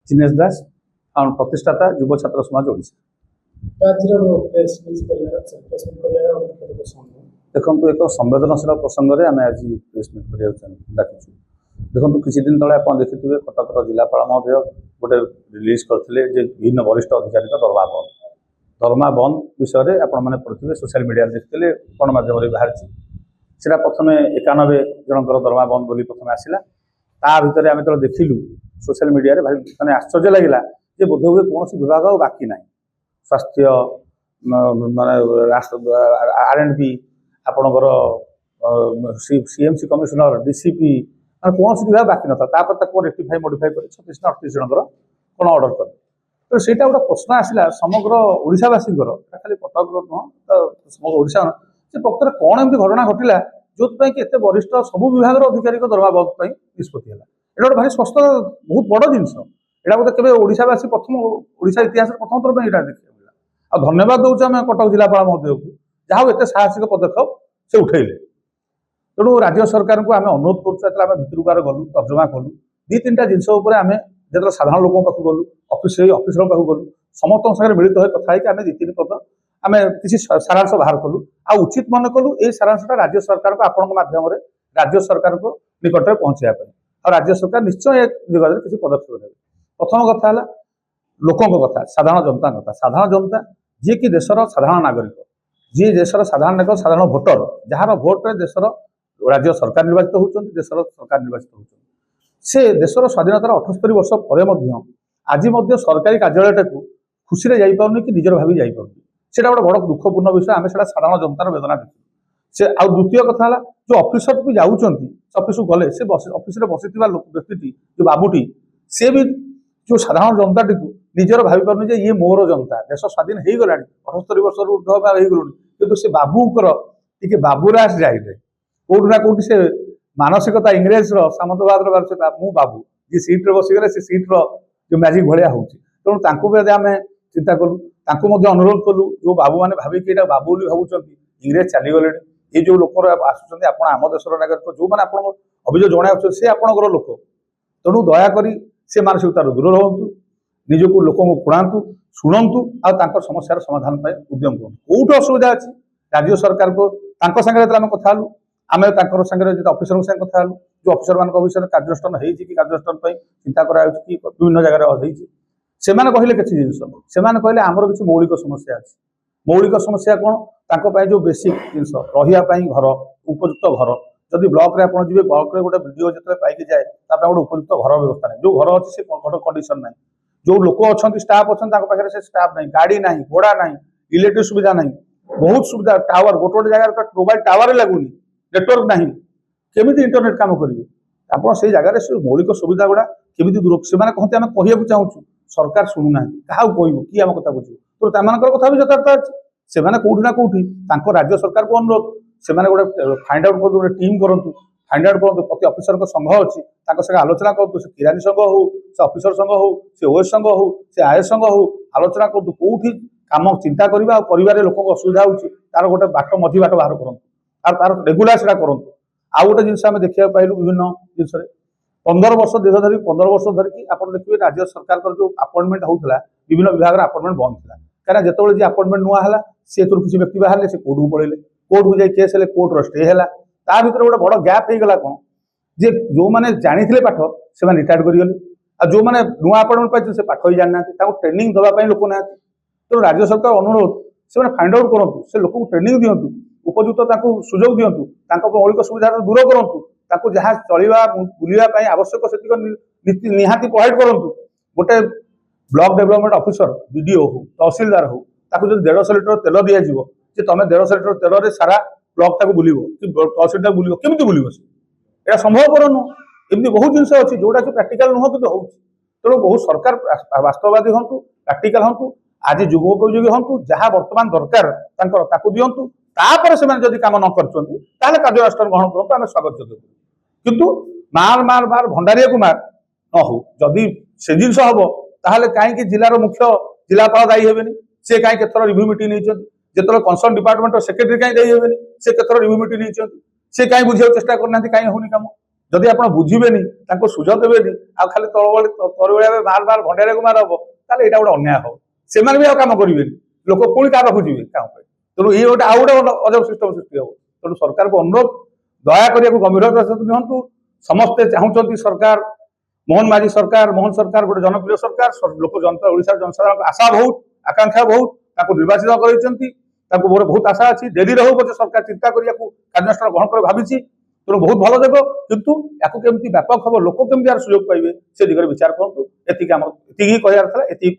चिनेश दास और प्रतिष्ठाता युव छात्र समाज ओडिशा। देखो एक संवेदनशील प्रसंग में आम आज प्रेस मीट कराया डाकुचु। देखो किसी दिन तले आप देखिए कटक जिलापाल महोदय गोटे रिलीज करते विभिन्न वरिष्ठ अधिकारी दरमा बंद विषय में आपने पढ़े सोशल मीडिया देखते गणमाध्यम बाहर से प्रथम 91 जनकर दरमा बंद बोली प्रथम आसला ता भितर आम जो देखिलु सोशल मीडिया रे भाई माने आश्चर्य लगिला जे बोध हुए कौन विभाग आ बाकी ना स्वास्थ्य माने R&B आपणकर CMC कमिशनर DCP कौन विभाग बाकी ना रेक्टिफाई मॉडिफाई कर 36 ना 38 जनकर कौन ऑर्डर कर तो सेटा गोटे प्रश्न आसला समग्र ओडिशावासी खाली कटक नुह तो समग्र ओडिशा से प्रकृत कौन एमती घटना घटला जो कि एत वरिष्ठ सबू विभाग अधिकारी दरमा बंद निष्पत्ति है ये गोटे भारी स्वस्थ बहुत बड़ जिनस यहाँ बोधे केवे ओडिशावासी प्रथम ओडिशा इतिहास प्रथम थर यहाँ देखा मिला आ धन्यवाद दूचे आम कटक जिलापाल महोदय को जहाँ एत साहसिक पदक्षेप से उठेले तेणु राज्य सरकार को आम अनुरोध करें भितरकार गलु तर्जमा कलु दी तीन जिनस आम जो साधारण लोक पाक गलु ऑफिसर पाक गलु समस्त सागर मिलित हो कथा आम दी तीन पद आम किसी सारांश बाहर कलु आ उचित मन कलु ये सारांशटा राज्य सरकार को आपण माध्यम राज्य सरकार को निकट में पहुंचाई और राज्य सरकार निश्चय दिगरे किसी पदक्षेप नेबे। प्रथम कथा है लोकों कथा साधारण जनता कथा साधारण जनता जी कि देशर साधारण नागरिक जी देशर साधारण नागरिक साधारण भोटर जार भोट्रे देशर राज्य सरकार निर्वाचित होती देशर सरकार निर्वाचित होती से देशर स्वाधीनतार 78 वर्ष पर आज सरकारी कार्यालय खुशी जापार कि निजर भावी जापार से गोटे बड़ दुखपूर्ण विषय आम से साधारण जनतार वेदना देखू से आ द्वितीय कथा है जो ऑफिसर भी जाऊँच ऑफिस को गले से ऑफिस बसी व्यक्ति जो बाबूटी सी भी जो साधारण जनताटी को निजर भावी पार ये मोर जनता देश स्वाधीन हो गला 78 वर्ष ऊर्ध हो गलुण कि बाबूकर टी बाबूराज जाइए कौटना कौटी से मानसिकता इंग्रेज सामंतवाद बारता मु बाबू जी सीट्रे बसीगले से सीट्र जो मैजिक भाया हो तेणु भी आम चिंता कलु अनुरोध कलु जो बाबू मैंने भाविकी बाबू भावुं इंग्रेज चलीगले ये जो लोक आसुँच आम देशर नागरिक जो मैंने आप अभियोग जन सी आपंकर लोक तेणु दयाक से मानसिकतार दूर रुहतु निजक लोक खुणातु शुणु आ समस्यार समाधान उद्यम करूँ कौट असुविधा अच्छी राज्य सरकार को सागे आम कथा आम सागे अफिसर सागे कथा जो अफिसर मान विषय कार्यानुष्ठान हो कार्यानुष्ठान चिंता कराई विभिन्न जगह से कहले किसी जिनस से कहले आमर किसी मौलिक समस्या अच्छी मौलिक समस्या कौन जो बेसिक जिनस रही घर उपयुक्त घर जदि ब्लॉक रे आपन जीवे ब्लॉक रे गोटे वीडियो जतले पाइक जाए गोटे उपयुक्त घर व्यवस्था नहीं जो घर अच्छी से कंडीशन नहीं जो लोक अच्छा स्टाफ अच्छा से स्टाफ नहीं गाड़ी नहीं घोड़ा नहीं इलेक्ट्रिक सुविधा नहीं बहुत सुविधा टावर गोटे गोटे जगह मोबाइल टावर लगुनि नेटवर्क नहीं केमी इंटरनेट काम करेंगे आप जगह मौलिक सुविधा गुड़ा केमी दूर से कहते आम कहूँ चाहूँ सरकार शुणुना क्या कहूँ कि आम कथा बुझे तो कथा भी यथार्थ अच्छी से कौटी ना कौटी राज्य सरकार को अनुरोध से गोटे फाइंड आउट कर गोटे टीम करूँ फाइंड आउट करूँ प्रति अफिसर संघ अच्छी संगे आलोचना करूँ से किरानी संघ हो से अफिसर संघ हो से ओएस संघ हो से आईएएस संघ हो आलोचना करूँ कौटी कम चिंता करवा और लोक असुविधा होर गोटे बाट मझी बाट बाहर करूँ तार रेगुलार से करूँ आउ गोटे जिन देखा पाइलु विभिन्न जिन 15 वर्ष दीर्घ धरी 15 वर्ष धरिकी आप देखिए राज्य सरकार जो अपॉइंटमेंट होता विभिन्न विभाग अपॉइंटमेंट बंद था कहीं जिते जी अपॉइंटमेंट नुआ है सी किसी व्यक्ति बाहर से कोर्ट को पड़े कोर्ट को जाए केस कोर्टर स्टे है ता भर गोटे बड़ गैप हो गला कौन जे जो मैंने जानी पाठ से रिटायर्ड करगले आ जो मैंने नुआ अपॉइंटमेंट पाई से पाठ ही जाना ट्रेनिंग देवाई लोक ना तेणु राज्य सरकार अनुरोध से फाइंड आउट करूँ से लोक ट्रेनिंग दिंतु उपयुक्त सुजोग दिंतु मौलिक सुविधा दूर करूँ जहाँ चलवा बुलापी आवश्यक से निहाती प्रोवाइड करूँ गोटे ब्लॉक डेवलपमेंट ऑफिसर बीडीओ हो तहसीलदार हो जो 150 लिटर तेल दिज्व कि तुम 150 लिटर तेल रे सारा ब्लॉक टाक बुल कि तहसील बुल केमी बुल यहाँ संभवपर नुह एमती बहुत जिन अच्छी जोटा कि प्राक्टिकल नुह कि तेणु बहुत सरकार वास्तववादी हूँ प्राक्टिकल हूँ आज जुगोपयोगी हूँ जहाँ बर्तमान दरकार दिंतु तापर से कम न कर कार्यानुष्ठान ग्रहण करूँ आम स्वागत योग्य किंतु मार मार मार भंडारिया को मार न हो जदि से जिनस हम ताहले कहीं जिलार मुख्य जिलापाल दायी हेबेनी से कहीं केतर रिव्यू मीटिंग नहीं जो कंसर्न डिपार्टमेंट सेक्रेटरी कहीं दायी हेबेनी से केतर रिव्यू मीटिंग नहीं से कहीं बुझे चेष्टा करना कहीं होनी कम जदि आप बुझेनि सुझ देवेनि आ खाली तलबेला बार बार भंडारे गुमार हम ताले यहाँ गोटे अन्याय हम से कम करेंगे लोक पुणी क्या पाखु जी क्या तेणु ये गोटे आउ गोटे अजब सिस्टम सृष्टि हम तेणु सरकार को अनुरोध दया करिया गंभीरता सहित निहंतु समस्ते चाहूँ सरकार मोहन सरकार गोटे जनप्रिय सरकार लोक जनता ओडिशा जनसाधारण आशा बहुत आकांक्षा बहुत निर्वाचित कर बहुत आशा अच्छी डेरी रहू पचे सरकार चिंता करिया कार्यानुष्ठान ग्रहण कर भावी तेणु बहुत भल देव किंतु या केमती व्यापक हम लोक केमती यार सुजोग पाइबे से दिगरे विचार करूँ एति कहर था एति